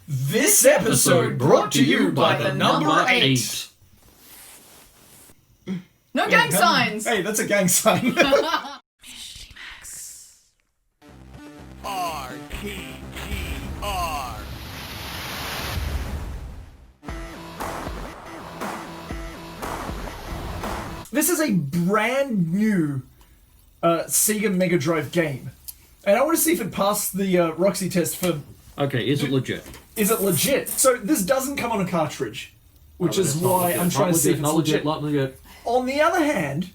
This episode brought to you by the number 8. No gang signs! Hey, that's a gang sign. RPGR. This is a brand new Sega MegaDrive game. And I want to see if it passed the Roxy test for... Okay, is it legit? Is it legit? So this doesn't come on a cartridge, which is why I'm trying to see if it's legit. Not legit. On the other hand,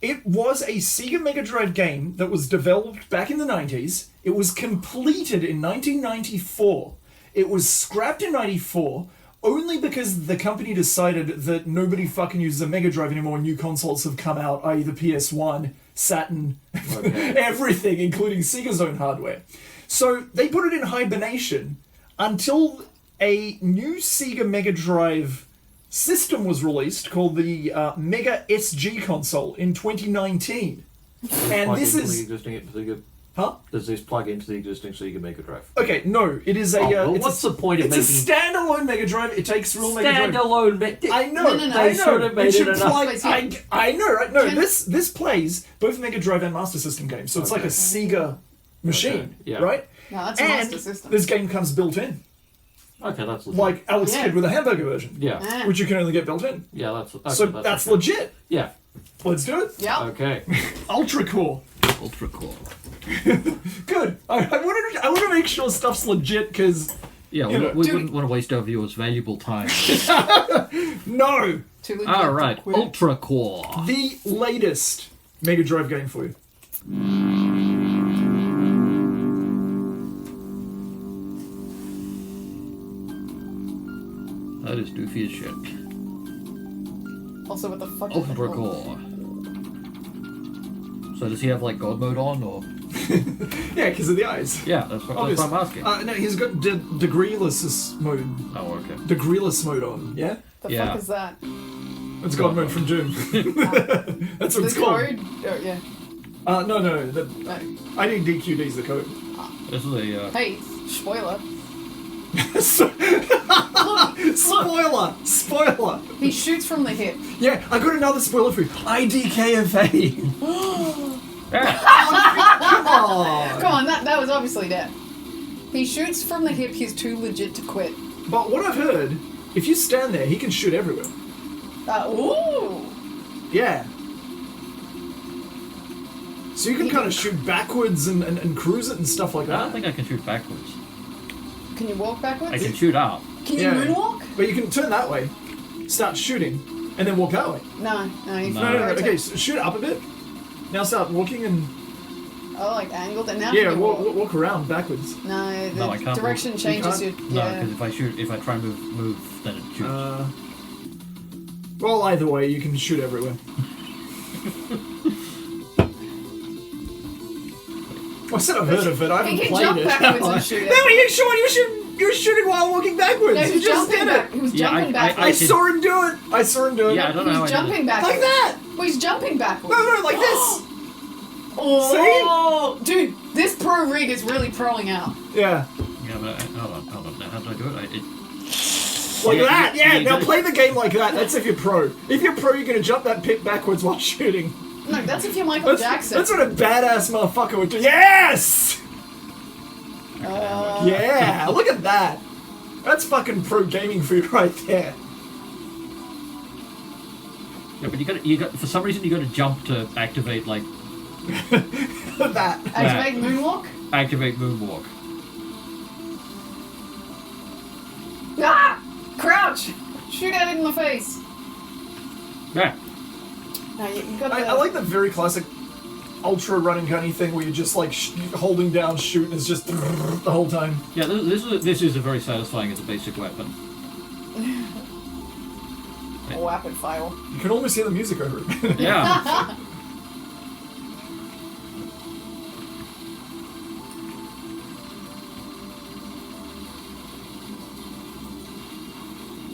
it was a Sega Mega Drive game that was developed back in the 90s. It was completed in 1994. It was scrapped in 94 only because the company decided that nobody fucking uses a Mega Drive anymore. New consoles have come out, i.e. the PS1, Saturn, everything, including Sega's own hardware. So they put it in hibernation until a new Sega Mega Drive system was released called the Mega SG console in 2019. And this is... Huh? Does this plug into the existing Sega Mega Drive? Okay, no, it is a... what's the point of making... It's a standalone Mega Drive. It takes real Mega Drive... Standalone... I know, No. I They know. should have made it enough. I know, right? No, this plays both Mega Drive and Master System games, so it's like a Sega machine, right? No, that's a And Master System. this game comes built in. Okay, that's legit. Like Alex Kidd with a hamburger version. Yeah. Which you can only get built in. Yeah, that's... Okay, So that's okay. legit. Yeah. Let's do it. Yeah. Okay. UltraCore. UltraCore. Good. I want to make sure stuff's legit because Yeah, You know, we wouldn't want to waste our viewers' valuable time. no, Too legit Alright, to quit. UltraCore. the latest Mega Drive game for you. That is doofy as shit. Also, what the fuck is that? UltraCore. So does he have like God mode on, or...? Yeah, because of the eyes. Yeah, that's what I'm asking. No, he's got degreeless mode. Oh, okay. Degreeless mode on. Yeah, The Yeah. fuck is that? it's God mode from Doom. That's what The it's called. code? Oh, yeah. No. No. I think DQD's the code. This is a... Hey, spoiler. Spoiler. He shoots from the hip. Yeah, I got another spoiler for you. IDKFA. Yeah. Come on. Come on, that was obviously that. He shoots from the hip, he's too legit to quit. But what I've heard, if you stand there, he can shoot everywhere. Ooh! Yeah. So you can kind of shoot backwards and cruise it and stuff like I don't that. think I can shoot backwards. Can you walk backwards? I can shoot up. Can you Yeah. moonwalk? But you can turn that way, start shooting, and then walk that way. No, you No. No. Okay, so shoot up a bit. Now start walking and Oh, like angled, and now yeah, can you walk? walk around backwards. No, the No, I can't direction walk. changes You you. No, Yeah. because if I try and move, then it shoots. Well, either way, you can shoot everywhere. I said I've heard of it. I He haven't can played jump it. backwards and shoot No, it. you sure you were shooting while walking backwards. No, he you was just jumping did back. it. He was Yeah, jumping I backwards. I saw him do it. I saw him do it. Yeah, I don't know how He's I did jumping it. backwards. Like that. Well, he's jumping backwards. No, like this. Oh, dude, this pro rig is really proing out. Yeah. Yeah, but hold on. Now, how do I do it? Like Yeah, that. you- Yeah. you Now do- play the game like that. That's if you're pro. If you're pro, you're gonna jump that pit backwards while shooting. No, that's if you're Michael Jackson. That's what a badass motherfucker would do. Yes. Uh, Yeah. Look at that. That's fucking pro gaming for you right there. Yeah, but you got for some reason you got to jump to activate that. Activate moonwalk? activate moonwalk. Ah! Crouch! Shoot at it in the face. Yeah. No, you got the... I like the very classic ultra run and gunny thing where you're just like holding down shoot and it's just the whole time. Yeah, this is a very satisfying as a basic weapon. a rapid fire. You can almost hear the music over it. Yeah.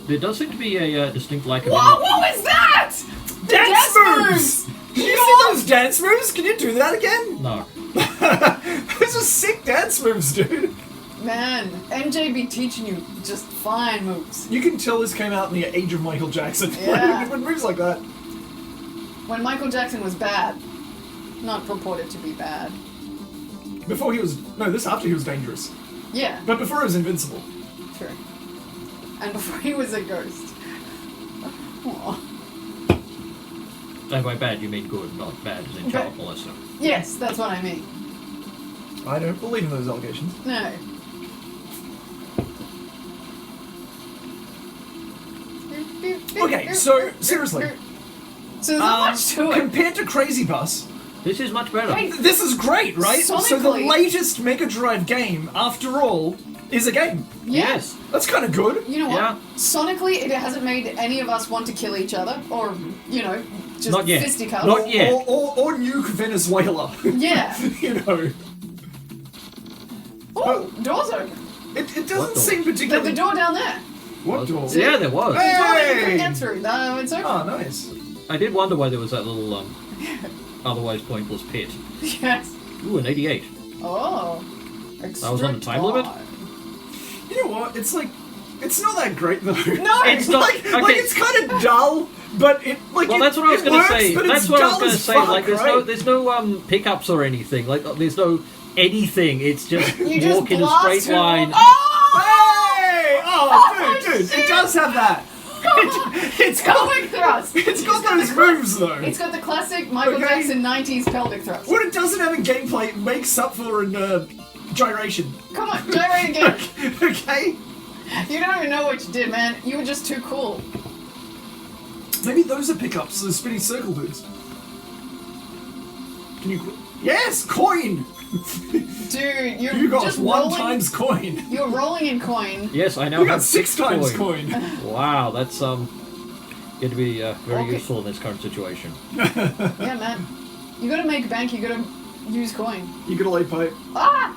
There does seem to be a distinct lack of... Whoa, what was that? Dance moves! Did you see those dance moves? Can you do that again? No. Those are sick dance moves, dude. Man, MJ be teaching you just fine moves. You can tell this came out in the age of Michael Jackson. Yeah. When moves like that. When Michael Jackson was bad. Not purported to be bad. Before he was... No, this after he was dangerous. Yeah, But before he was invincible. true. And before he was a ghost. Aw. And by bad, you mean good, not bad as in child molester. Yes, that's what I mean. I don't believe in those allegations. No. Okay, so, seriously. So there's not much to it. Compared to Crazy Bus, This is much better. Hey, this is great, right? So the Sonically- latest Mega Drive game, after all, is a game. Yes. That's kind of good. You know what? Yeah. Sonically, it hasn't made any of us want to kill each other, or, you know, just Not yet. fisticuffs. Not yet. Or nuke Venezuela. Yeah. You know. Oh, door's open. It What doesn't door? seem The particularly... door down there. What door? Yeah, there was. Hey! The door that you couldn't get through. No, it's open. Oh, nice. I did wonder why there was that little, otherwise pointless pit. Yes. Ooh, an 88. Oh. That was on the time limit? You know what? It's like... It's not that great, though. No! It's not- like okay. it's kind of dull, but it... Like, Well, it, that's what I was it going to works, say. but That's it's what I was dull going to as say. fuck, Like, right? there's no pickups or anything. Like, there's no anything. It's just You just walk in a blast straight through- line. Oh! Hey! Oh, dude, shit. it does have that. It's got... Pelvic thrust! It's got those moves, though. It's got the classic Michael Okay. Jackson 90s pelvic thrust. What it doesn't have in gameplay, it makes up for in gyration. Come on, gyrate again. Okay? You don't even know what you did, man. You were just too cool. Maybe those are pickups, the spinning circle dudes. Can you... Yes! Coin! Dude, you're You got just one rolling. times coin. You're rolling in coin. Yes, I now You have got six times coin. Wow, that's going to be very Okay. useful in this current situation. Yeah, man. You gotta make bank, you gotta use coin. You got a lay pipe. Ah!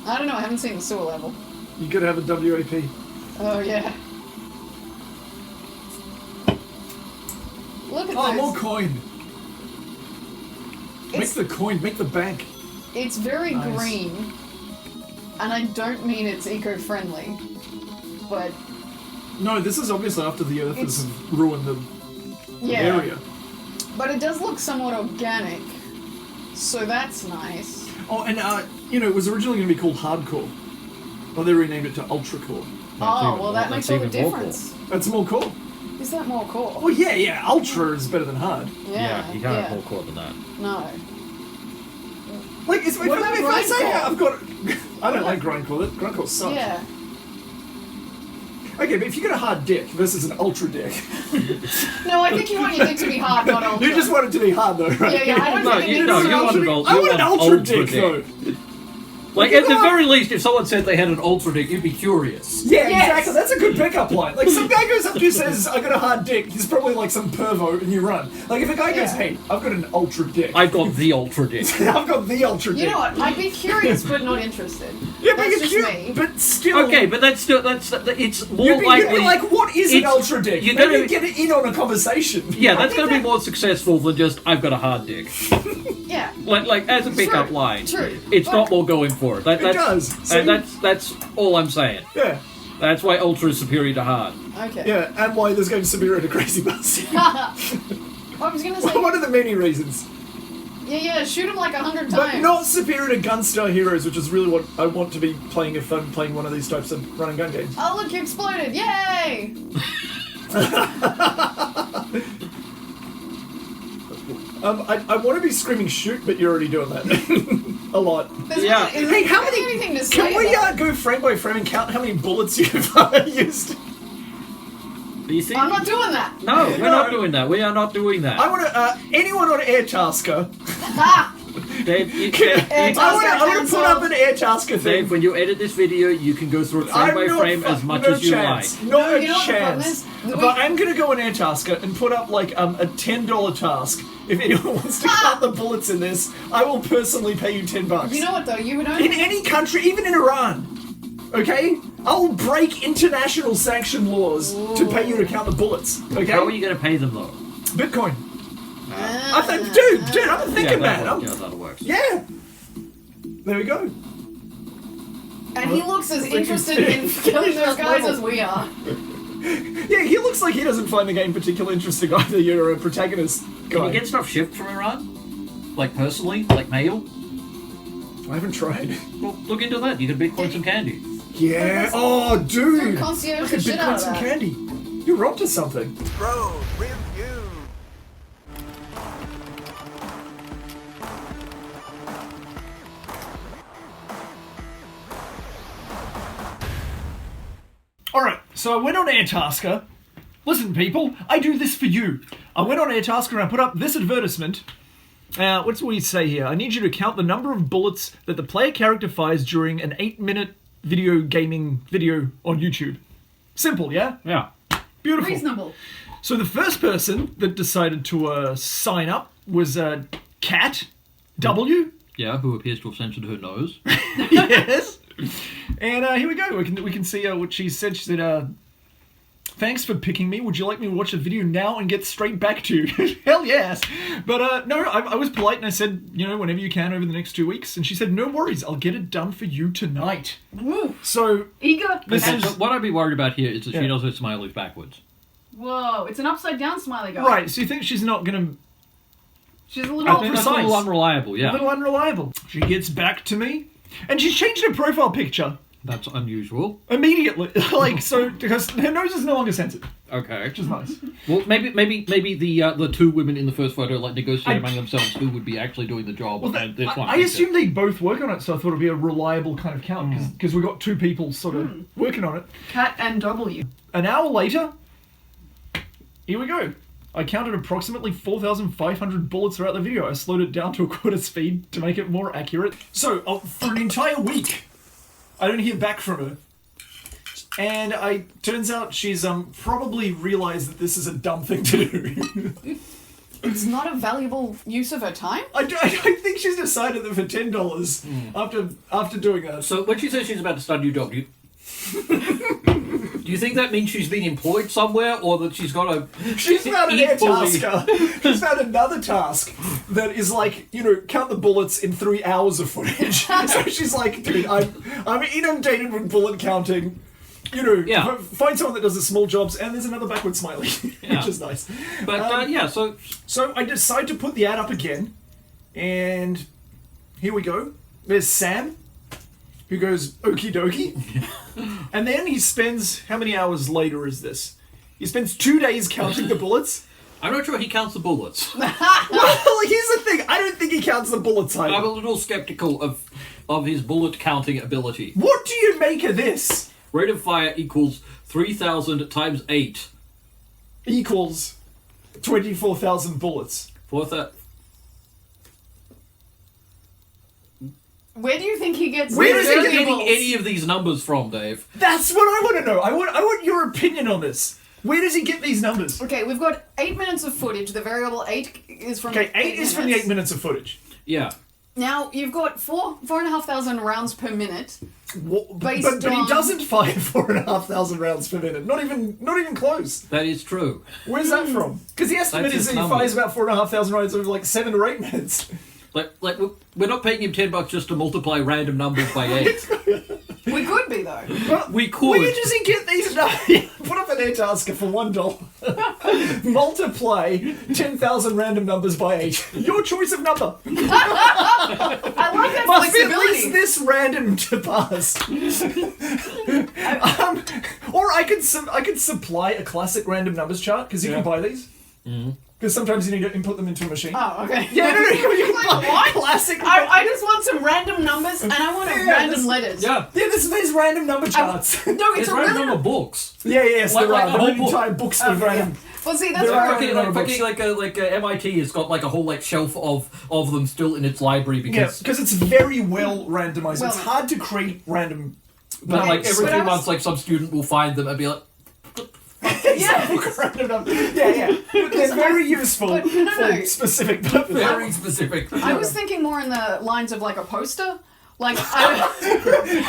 I don't know, I haven't seen the sewer level. You gotta have a WAP. Oh, yeah. Look at Oh, those. more coin. Make It's, the coin, make the bank. it's very Nice. green. And I don't mean it's eco-friendly. But, No, this is obviously after the Earthers It's- have ruined the yeah. area. But it does look somewhat organic. So that's nice. Oh, and you know, it was originally going to be called Hardcore. Well, they renamed it to UltraCore. Oh, well, that makes all the even more difference. That's more cool. Is that more cool? Well, yeah, Ultra is better than Hard. Yeah, you can't have more core than that. No. Like, if What about I say Grindcore? I've got... I don't like Grindcore. Grindcore sucks. Yeah. Okay, but if you get a hard dick versus an ultra dick, No, I think you want your dick to be hard, not ultra. you just want it to be hard though, right? Yeah, yeah, I don't No, think you, it no, needs you to want be an ultra. ultra. I want an ultra dick though. Like, You at the know- very least, if someone said they had an ultra dick, you'd be curious. Yeah, Yes. exactly. That's a good pickup line. Like, some guy goes up to you and says, I got a hard dick. He's probably like some pervo and you run. Like, if a guy goes, Yeah. hey, I've got an ultra dick. I've got the ultra dick. I've got the ultra dick. You know what? I'd be curious, but not interested. Yeah, but That's you're just cute, me. but still... Okay, but it's more You'd be likely. like, what is an it's- ultra dick? you're Maybe gonna- get it in on a conversation. Yeah, that's going to be more successful than just I've got a hard dick. Yeah. Like as a pickup True, line, true. it's But- not more going for it. That's, does, see? and that's all I'm saying. Yeah, That's why ultra is superior to hard. Okay. yeah, and why this game's superior to Crazy Bus. I was gonna say, One of the many reasons. yeah, shoot him like 100 times. But not superior to Gunstar Heroes, which is really what I want to be playing if I'm playing one of these types of run and gun games. Oh, look, you exploded! Yay! I want to be screaming shoot, but you're already doing that. A lot. There's Yeah. Really, Hey, how really many... anything to say Can we about it. go frame by frame and count how many bullets you've used? Do you see? I'm not doing that. No, we're No. not doing that. We are not doing that. I want to... anyone on Air Tasker... Ah! Dave, you Air I Tasker want to put up an Air Tasker thing. Dave, when you edit this video, you can go through it frame by frame as much as you chance. like. No You know what the problem chance. is? But I'm gonna go on Air Tasker and put up like a $10 task. If anyone wants to count the bullets in this, I will personally pay you $10. You know what though? You would in only. any country, even in Iran. Okay? I'll break international sanction laws to pay you to count the bullets. Okay? How are you going to pay them though? Bitcoin. Ah. I think, dude, I'm a thinking man. Yeah, that'll work. Yeah. There we go. And he looks as interested in killing those guys as we are. Yeah, he looks like he doesn't find the game particularly interesting either. You're a protagonist guy. Can you get stuff shipped from Iran? Like personally? Like mail? I haven't tried. Well, look into that. You could Bitcoin some candy. Yeah. Oh, dude. Concierge I the could shit out Bitcoin of some that. candy. You're onto something. Road review. Alright, so I went on Airtasker. Listen, people, I do this for you. I went on Airtasker and I put up this advertisement. What's we say here? I need you to count the number of bullets that the player character fires during an 8-minute gaming video on YouTube. Simple, yeah? Yeah. Beautiful. Reasonable. So the first person that decided to sign up was Kat W. Yeah, who appears to have censored her nose. Yes. And here we go. We can see what she said. She said, "Thanks for picking me. Would you like me to watch the video now and get straight back to you?" Hell yes. But no, I was polite and I said, whenever you can over the next 2 weeks. And she said, "No worries. I'll get it done for you tonight." Woo. So Eager. This Okay, is- so what I'd be worried about here is that Yeah. she does her smileys backwards. Whoa, it's an upside down smiley guy. right. So you think she's not gonna She's a I little think that's a little precise. unreliable, a yeah. little unreliable? She gets back to me, and she's changed her profile picture That's unusual. immediately. Because her nose is no longer censored, Okay. which is nice. Well, maybe the two women in the first photo negotiate among themselves who would be actually doing the job. Well, and this one. I assumed they both work on it, so I thought it'd be a reliable kind of count because we got two people sort of working on it. Cat and W. An hour later, here we go. I counted approximately 4,500 bullets throughout the video. I slowed it down to a quarter speed to make it more accurate. So, for an entire week, I don't hear back from her. And turns out she's probably realized that this is a dumb thing to do. It's not a valuable use of her time? I think she's decided that for $10, after doing that. So when she says she's about to start a new job, do you think that means she's been employed somewhere, or that she's got a... She's found an air tasker. She's found another task that is like, count the bullets in 3 hours of footage. So she's like, dude, I'm inundated with bullet counting. Yeah. Find someone that does the small jobs, and there's another backward smiley, Yeah. which is nice. But, So I decide to put the ad up again, and here we go. There's Sam, who goes, okie dokie. And then he spends, how many hours later is this? He spends 2 days counting the bullets. I'm not sure he counts the bullets. Well, here's the thing. I don't think he counts the bullets either. I'm a little skeptical of his bullet counting ability. What do you make of this? Rate of fire equals 3,000 times 8. Equals 24,000 bullets. Where do you think he gets Where these does he Where are get you getting variables? any of these numbers from, Dave? That's what I want to know. I want your opinion on this. Where does he get these numbers? Okay, we've got 8 minutes of footage. The variable 8 is from Okay, 8 is from the 8 minutes of footage. Yeah. Now, you've got 4,500 rounds per minute. But he on- doesn't fire 4,500 rounds per minute. Not even close. That is true. Where's that from? Because the estimate That's is his that he numbers. fires about 4,500 rounds over like 7 or 8 minutes. Like we're not paying him $10 just to multiply random numbers by 8. We could be, though. But We could. Where does he get these numbers? Put up an air tasker for $1. Multiply 10,000 random numbers by 8. Your choice of number. I like that Must be at flexibility. least this random to pass. Or I could supply a classic random numbers chart because you can buy these. Because sometimes you need to input them into a machine. Oh, okay. Yeah, no, you can buy What? classic. I just want some random numbers, and I want Yeah, random this- letters. Yeah. Yeah, these random number charts. No, it's It's a random really... number books. Yes, Like- there like are. a There whole are book. entire books of yeah. random. Well, see, that's There what are- Fucking MIT has got like a whole shelf of them still in its library Yeah, because because it's very well randomized. Well- It's hard to create random. but Okay, every but 3 I was- months some student will find them and be like, Yeah. Random numbers. Yeah. But they're very useful but no. for specific purposes. very specific. I was thinking more in the lines of like a poster. Like,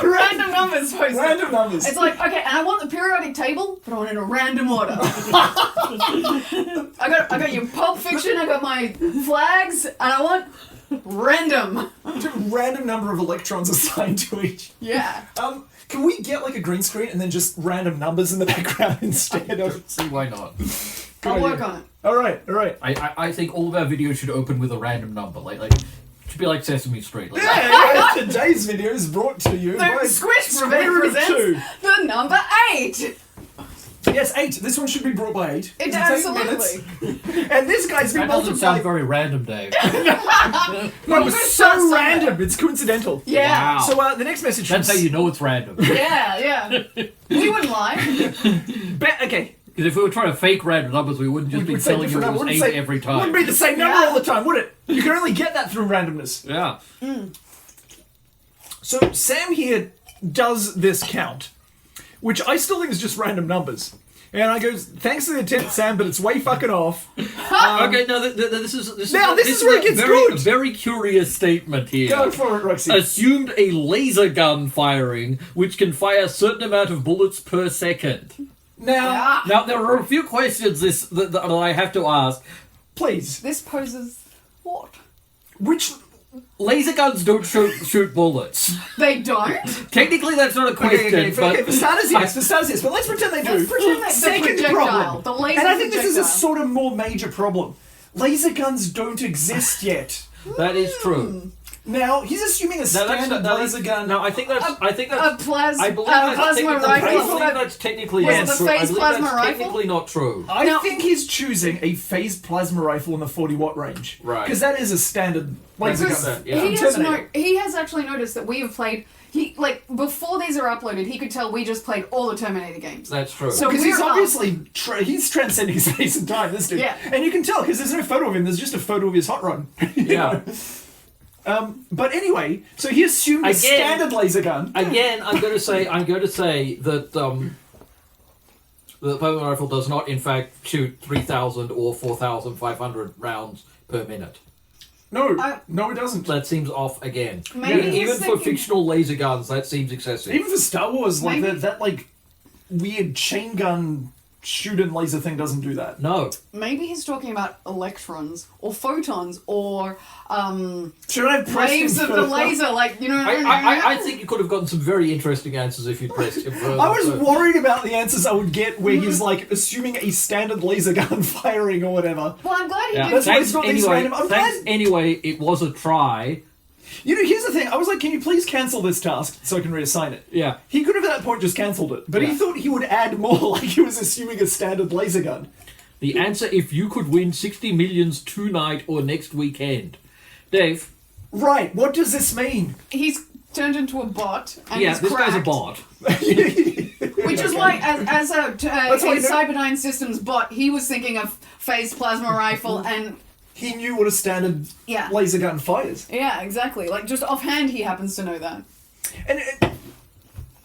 random numbers poster. Random numbers. It's like, okay, and I want the periodic table, but I want it in a random order. I got your Pulp Fiction, I got my flags, and I want Random. Random number of electrons assigned to each. Yeah. Can we get like a green screen and then just random numbers in the background instead of? See why not? I'll work on it. All right. I think all of our videos should open with a random number. Like it should be like Sesame Street. Like, Yeah, today's video is brought to you by Squish Square Root of presents the number 8. Yes, 8. This one should be brought by 8. It 'cause absolutely. 8 minutes. And this guy's been that doesn't sound multiplied. very random, Dave. No, it was First so time random. It's coincidental. Yeah. Wow. So the next message. That's how from you know it's random. Yeah. We wouldn't lie. Okay. Because if we were trying to fake random numbers, we wouldn't just be We'd say telling you it different was number. 8 Wouldn't say- every time. Wouldn't be the same number Yeah. all the time, would it? You can only get that through randomness. Yeah. So Sam here does this count, which I still think is just random numbers. And I goes, thanks for the attempt, Sam, but it's way fucking off. Okay, no, this is Now, this is where it gets a good. very curious statement here. Go for it, Roxy. Assumed a laser gun firing, which can fire a certain amount of bullets per second. Now, Now, there are a few questions that I have to ask. please, This poses what? which... Laser guns don't shoot bullets. They don't? Technically, that's not a question, Okay, but for starters, yes, but let's pretend they do. Let's pretend that's the Second projectile. problem. The laser and I think this is a projectile. sort of more major problem. Laser guns don't exist yet. that is true. Now, he's assuming a standard laser gun... No, I think that's. A plasma I believe that's plasma technically- rifle. I believe that's technically Was not it the true. I phase believe plasma that's rifle? technically not true. I Now- think he's choosing a phased plasma rifle in the 40-watt range. Right. Because that is a standard laser Because gun. Yeah. he has actually noticed that we have played. Before these are uploaded, he could tell we just played all the Terminator games. That's true. So- Because he's we're up. obviously he's transcending space and time, this dude. Yeah. And you can tell because there's no photo of him. There's just a photo of his hot run. You Yeah. know? But anyway, so he assumed a Again- standard laser gun. Again, I'm going to say that the plasma rifle does not, in fact, shoot 3,000 or 4,500 rounds per minute. No, I- no, it doesn't. That seems off again. Maybe he's Even for thinking- fictional laser guns, that seems excessive. Even for Star Wars, like Maybe- that like weird chain gun shooting laser thing doesn't do that. No. Maybe he's talking about electrons or photons or Should I have pressed waves him of the further? laser, like you know. I think you could have gotten some very interesting answers if you'd pressed him further. I was so- worried about the answers I would get where he's like assuming a standard laser gun firing or whatever. Well, I'm glad he Yeah. did. That's why Thanks it's got these anyway, random- I'm thanks glad- anyway, it was a try. You know, here's the thing. I was like, can you please cancel this task so I can reassign it? Yeah. He could have at that point just cancelled it, but he Yeah. thought he would add more, like he was assuming a standard laser gun. The answer, if you could win 60 millions tonight or next weekend. Dave, Right, what does this mean? He's turned into a bot and yeah, he's this cracked, guy's a bot. which is why, as a why you know- Cyberdyne Systems bot, he was thinking of phased plasma rifle and He knew what a standard Yeah. laser gun fires. yeah, exactly. Like just offhand, he happens to know that. And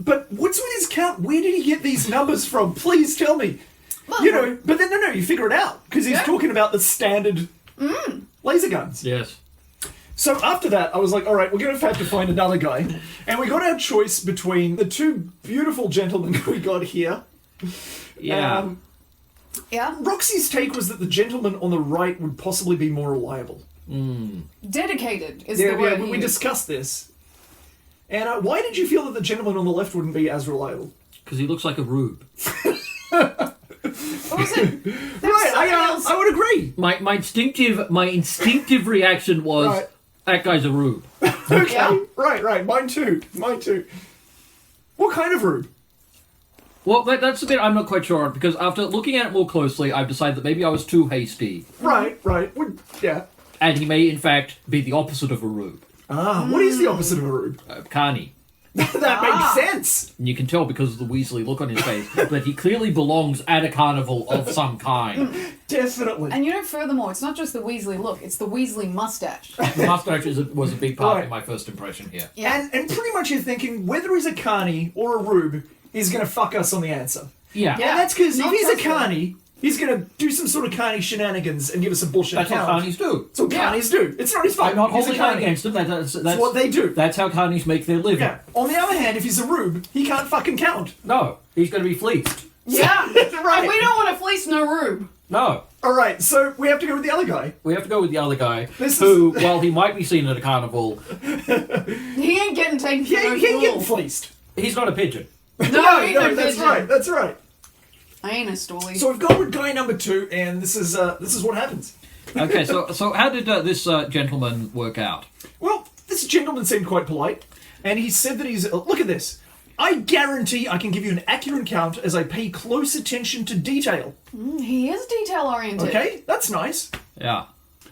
but what's with his count? Where did he get these numbers from? Please tell me. Well, You know, but then no, you figure it out because he's Yeah. talking about the standard laser guns. Yes. So after that, I was like, all right, we're going to have to find another guy. And we got our choice between the two beautiful gentlemen we got here. Yeah. Yeah, Roxy's take was that the gentleman on the right would possibly be more reliable. dedicated is the word. we he used. discussed this. And why did you feel that the gentleman on the left wouldn't be as reliable? Because he looks like a rube. What was it? There was Right, something else. I would agree. My instinctive reaction was, Right. that guy's a rube. Okay, Yeah. right. Mine too. What kind of rube? Well, that's the bit I'm not quite sure on, because after looking at it more closely, I've decided that maybe I was too hasty. Right. Yeah. And he may, in fact, be the opposite of a rube. What is the opposite of a rube? Carney. That makes sense. And you can tell because of the Weasley look on his face that he clearly belongs at a carnival of some kind. Definitely. And you know, furthermore, it's not just the Weasley look; it's the Weasley mustache. The mustache was a big part Right. in my first impression here. Yeah. And pretty much you're thinking whether he's a carny or a rube, he's going to fuck us on the answer. Yeah. Yeah. And that's because if Not he's a trustworthy. carny, he's going to do some sort of carny shenanigans and give us a bullshit That's what account. carnies do. That's what Yeah. carnies do. It's not his fault. I'm not He's a holding that carny. against him. That's That's what they do. That's how carnies make their living. Yeah. On the other hand, if he's a rube, he can't fucking count. No, he's going to be fleeced. Yeah, Right. And we don't want to fleece no rube. No. All right, so we have to go with the other guy. We have to go with the other guy, This who, while he might be seen at a carnival, He ain't getting taken for He no ain't getting fool. fleeced. he's not a pigeon. No, ain't no that's pigeon. right. That's right. I ain't a stoolie. So we've gone with guy number 2, and this is what happens. Okay, so how did this gentleman work out? Well, this gentleman seemed quite polite, and he said that he's... look at this. I guarantee I can give you an accurate count as I pay close attention to detail. He is detail-oriented. Okay? That's nice. Yeah.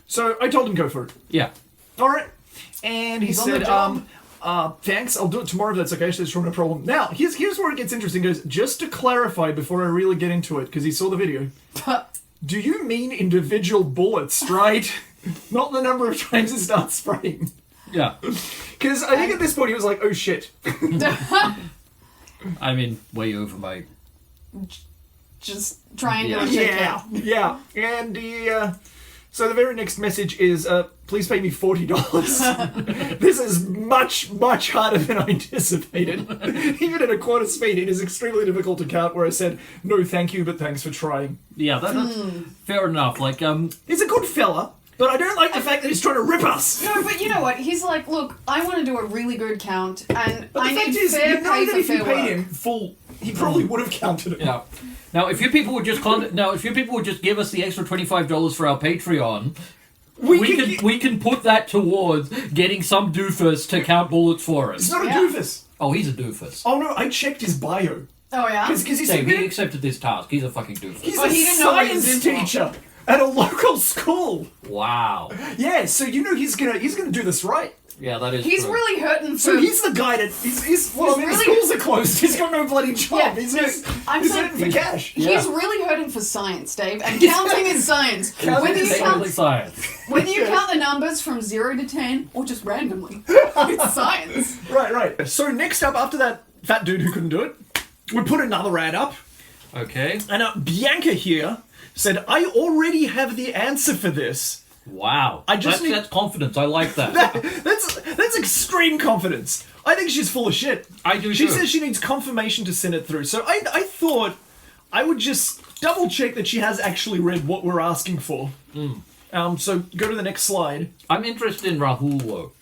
So I told him go for it. Yeah. All right. And he He's on the said, job. thanks, I'll do it tomorrow if that's okay. So there's no problem. Now, here's where it gets interesting. He goes, just to clarify before I really get into it, because he saw the video. Do you mean individual bullets, right? Not the number of times it starts spraying. Yeah. Because I think at this point he was like, oh shit. I mean, way over my... Just triangular Yeah. shit. Yeah. And so the very next message is, please pay me $40. This is much, much harder than I anticipated. Even at a quarter speed, it is extremely difficult to count, where I said, no thank you, but thanks for trying. Yeah, that's fair enough. Like, He's a good fella, but I don't like the fact that he's trying to rip us. No, but you know what? He's like, look, I want to do a really good count, and But the I fact need is, fair you know pay that for if you fair paid work. him full, he probably would have counted it. yeah. Now, if you people would just give us the extra $25 for our Patreon, we can put that towards getting some doofus to count bullets for It's us. not a Yeah. doofus. Oh, he's a doofus. Oh no, I checked his bio. Oh yeah. Because he's Dave, he accepted this task. He's a fucking doofus. He's Oh, a he didn't know what he was science in for. teacher at a local school. Wow. Yeah, so you know he's gonna do this right. Yeah, that is He's true. really hurting for. So he's the guy that he's well, I mean, really- the schools are closed. He's got no bloody job. Yeah, he's no, I'm he's saying- hurting for cash. Yeah. He's really hurting for science, Dave, and counting is science. Counting Whether is you Technically count, science. whether you Yeah. count the numbers from 0 to 10 or just randomly, it's science. Right. So next up, after that fat dude who couldn't do it, we put another ad up, Okay. and Bianca here said, "I already have the answer for this." Wow. I just need- that's confidence. I like that. That's extreme confidence. I think she's full of shit. I do She too. says she needs confirmation to send it through. So I thought I would just double check that she has actually read what we're asking for. So go to the next slide. I'm interested in Rahul, though.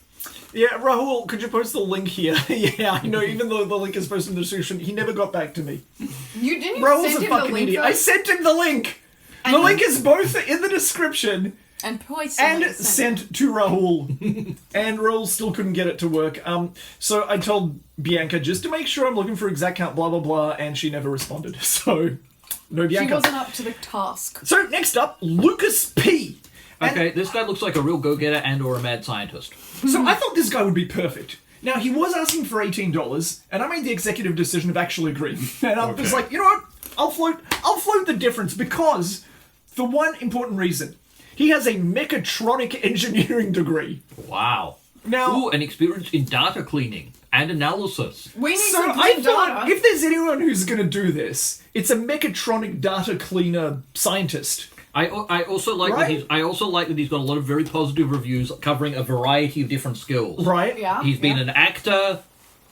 Yeah, Rahul, could you post the link here? Yeah, I know, even though the link is posted in the description, he never got back to me. You didn't Rahul's send a him the fucking link idiot. I first? sent him the link! And The you- link is both in the description and and sent to Rahul. And Rahul still couldn't get it to work. So I told Bianca just to make sure I'm looking for exact count, blah, blah, blah, and she never responded. So, no She Bianca. wasn't up to the task. So next up, Lucas P. And- Okay, this guy looks like a real go-getter and/or a mad scientist. So I thought this guy would be perfect. Now, he was asking for $18, and I made the executive decision of actually agreeing. And I'm just like, you know what? I'll float the difference because, for one important reason, he has a mechatronic engineering degree. Wow. Now, Ooh, and experience in data cleaning and analysis. We need so some I clean thought data. if there's anyone who's going to do this, it's a mechatronic data cleaner scientist. I also like Right? that he's got a lot of very positive reviews covering a variety of different skills. Right? Yeah. He's been an actor.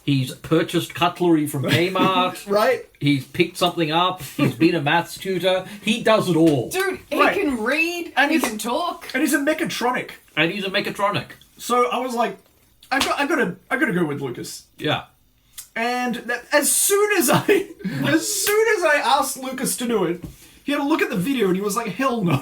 He's purchased cutlery from Kmart. Right? He's picked something up. He's been a maths tutor. He does it all. Dude, he Right. can read, And he he's- can talk. And he's a mechatronic. And he's a mechatronic. So I was like, I gotta go with Lucas. Yeah. And as soon as I asked Lucas to do it, he had a look at the video and he was like, hell no.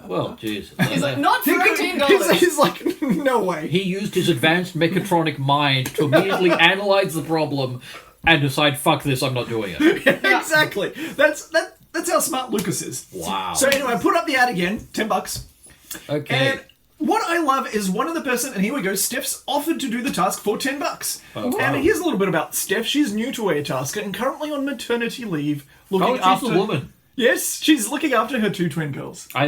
Well, jeez. He's like, not for $18. He's like, no way. He used his advanced mechatronic mind to immediately analyze the problem and decide, fuck this, I'm not doing it. Exactly. That's how smart Lucas is. Wow. So anyway, I put up the ad again, $10. Okay. And what I love is one of the person, and here we go, Steph's offered to do the task for $10. Oh, And wow. here's a little bit about Steph. She's new to Airtasker and currently on maternity leave, looking Oh, she's after the woman. Yes, she's looking after her 2 twin girls. I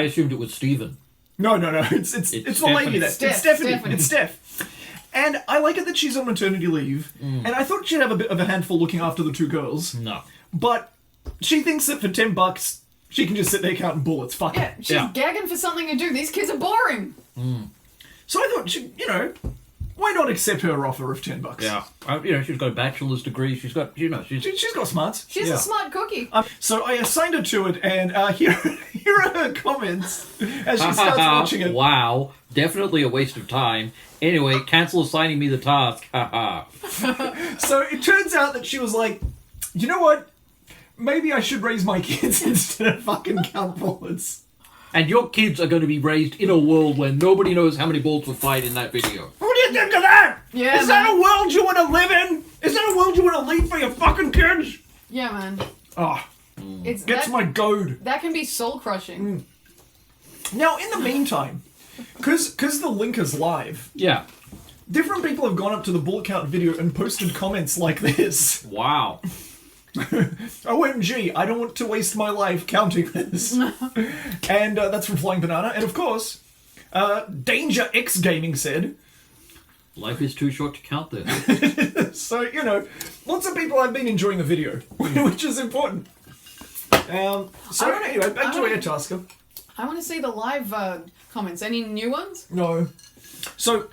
assumed it was Stephen. No. It's the lady Stephanie. that. Steph, It's Stephanie. Stephanie. It's Steph. And I like it that she's on maternity leave. And I thought she'd have a bit of a handful looking after the 2 girls. No. But she thinks that for $10, she can just sit there counting bullets. Fuck Yeah, it. she's Yeah. gagging for something to do. These kids are boring. So I thought, she, why not accept her offer of $10? Yeah. She's got a bachelor's degree. She's got, She's got smarts. She's a smart cookie. So I assigned her to it, and here are her comments as she starts watching it. Wow. Definitely a waste of time. Anyway, cancel assigning me the task. Haha. So it turns out that she was like, you know what? Maybe I should raise my kids instead of fucking count bullets. And your kids are going to be raised in a world where nobody knows how many bullets were fired in that video. What do you think of that? Yeah, Is that a world you want to live in? Is that a world you want to lead for your fucking kids? Yeah, man. Oh, It's gets my goad. That can be soul crushing. Now, in the meantime, because the link is live, Yeah. different people have gone up to the bullet count video and posted comments like this. Wow. OMG, I don't want to waste my life counting this. And that's from Flying Banana. And of course, Danger X Gaming said, Life is too short to count this. so, lots of people have been enjoying the video, which is important. Anyway, back to Air Tasker. I want to see the live comments. Any new ones? No. So,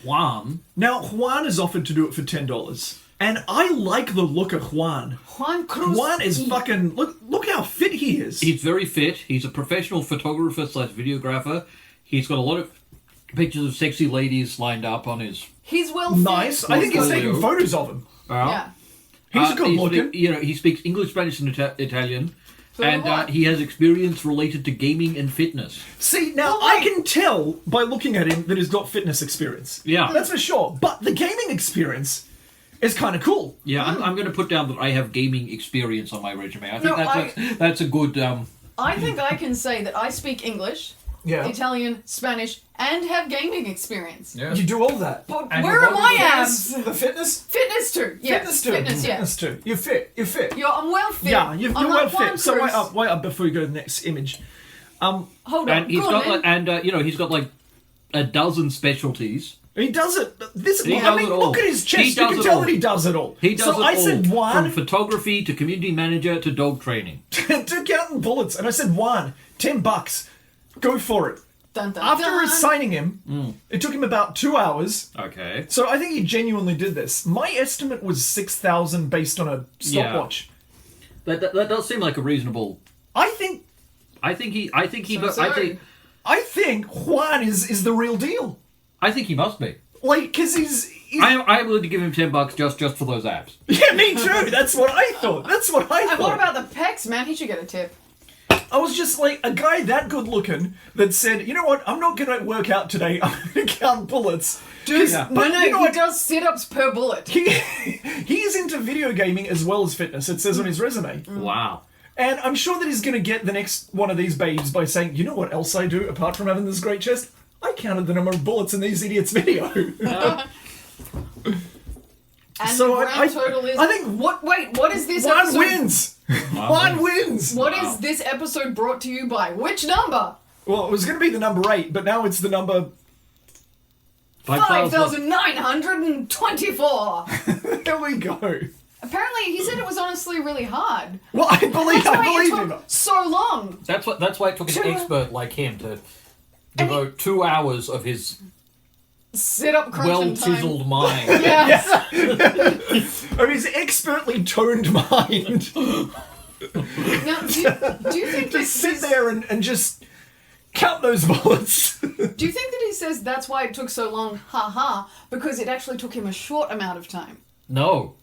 now Juan is offered to do it for $10. And I like the look of Juan. Juan Cruz. Juan is fucking... Look how fit he is. He's very fit. He's a professional photographer / videographer. He's got a lot of pictures of sexy ladies lined up on his... He's well fit. Nice. I think he's taking photos of them. Yeah. He's good looking. He speaks English, Spanish, and Italian. So And what? he has experience related to gaming and fitness. See, now I can tell by looking at him that he's got fitness experience. Yeah. That's for sure. But the gaming experience is kind of cool. Yeah, I'm going to put down that I have gaming experience on my resume. I think that's a good... I think I can say that I speak English, Italian, Spanish, and have gaming experience. Yeah. You do all that. But And where your are my Fitness? abs? The fitness? Fitness too. Yeah. Fitness too. Fitness, yeah. Fitness too. You're fit. You're fit. I'm well fit. Yeah, you're I'm well not Juan fit. So Cruz. wait up before you go to the next image. Hold on. And he's Go on, got man. he's got like a dozen specialties. He does it. He does it all. Look at his chest. He You does can it tell all. that he does it all. He does so it I all. said From Juan photography to community manager to dog training. to counting bullets, and I said Juan, $10. Go for it. Dun, dun, After dun. assigning him, it took him about 2 hours. Okay. So I think he genuinely did this. My estimate was 6,000 based on a stopwatch. That does seem like a reasonable... I think I think Juan is the real deal. I think he must be. Like, because he's I'm willing to give him $10 just for those abs. yeah, me too. That's what I thought. And what about the pecs, man? He should get a tip. I was just like, a guy that good looking that said, you know what, I'm not going to work out today. I'm going to count bullets. Dude, But you know he what? does sit-ups per bullet. He's into video gaming as well as fitness, it says on his resume. Wow. And I'm sure that he's going to get the next one of these babes by saying, you know what else I do apart from having this great chest? I counted the number of bullets in these idiots' video. And So the grand total is... I think what is this Juan episode... wins. Juan wins. What is this episode brought to you by? Which number? Well, it was going to be the number 8, but now it's the number... 5,924. There we go. Apparently, he said it was honestly really hard. Well, I believe It him. took so long. That's why it took an expert like him to devote 2 hours of his Sit-up crunching time. well-chiseled mind. Yes. Of his expertly toned mind. Now, do you think Just sit there and just count those bullets. Do you think that he says that's why it took so long, because it actually took him a short amount of time? No.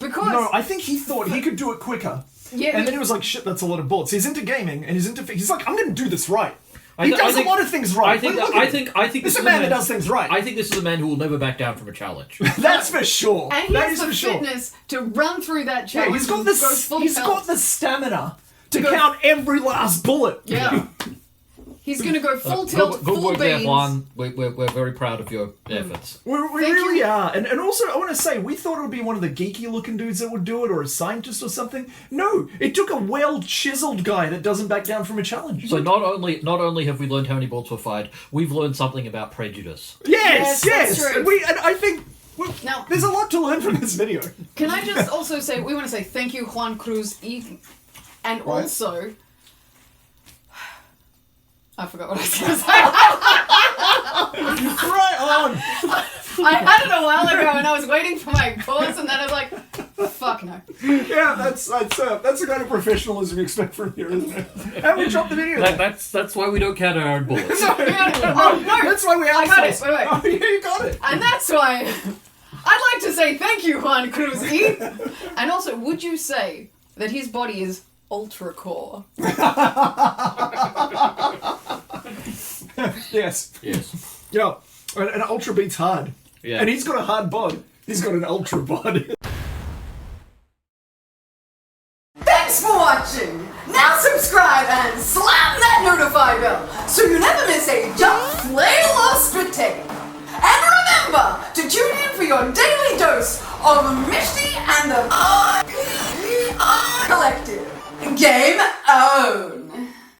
Because... No, I think he thought he could do it quicker. Yeah, And then he was like, shit, that's a lot of bullets. He's into gaming, and he's like, I'm going to do this right. He does a lot of things right. I think this is a man that does things right. I think this is a man who will never back down from a challenge. That's for sure. And he That has is the for sure. fitness to run through that Yeah, challenge. he's got and the go full he's pelt. got the stamina to Go- count every last bullet. Yeah. He's going to go full tilt, Good full work there, beans. Juan. We're very proud of your efforts. We Thank really you. are. And also, I want to say, we thought it would be one of the geeky looking dudes that would do it, or a scientist or something. No, it took a well-chiseled guy that doesn't back down from a challenge. So not only have we learned how many bullets were fired, we've learned something about prejudice. Yes, Yes, that's true. And I think Now- there's a lot to learn from this video. Can I just also say, we want to say thank you, Juan Cruz, and Right. also... I forgot what I was going to say. Right on. I had it a while ago and I was waiting for my pause and then I was like, fuck no. Yeah, that's the kind of professionalism you expect from here, isn't it? And we dropped the video. That's why we don't count our own bullets. No, oh, no. That's why we I got it. outsource. Wait. Oh, yeah, you got it. And that's why I'd like to say thank you, Juan Cruz E. And also, would you say that his body is UltraCore? Yes. Yes. Yeah. An ultra beats hard. Yeah. And he's got a hard bod. He's got an ultra bod. Thanks for watching! Now subscribe and slam that notify bell so you never miss a jump, flail, or spit take. And remember to tune in for your daily dose of Mishti and the RPGR Collective. Game on!